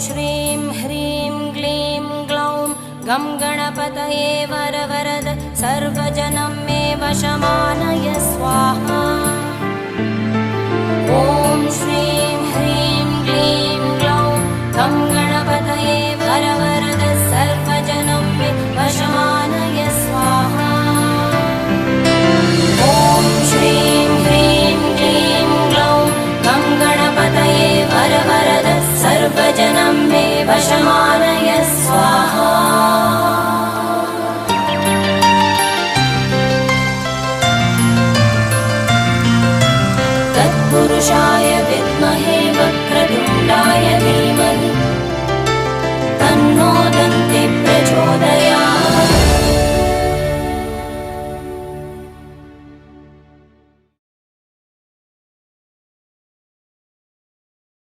श्रीं ह्रीं क्लीं ग्लौं गं गणपतये वरवरद सर्वजनं मे वशमानय स्वाहा। ॐ श्रीं ह्रीं क्लीं ग्लौं गं गणपतये वरवरद सर्वजनं मे वशमानय स्वाहा। ॐ श्रीं ह्रीं क्लीं ग्लौं गं गणपतये वरवरद सर्वजनं मे वशमानय स्वाहा। तत्पुरुषाय विद्महे वक्रतुण्डाय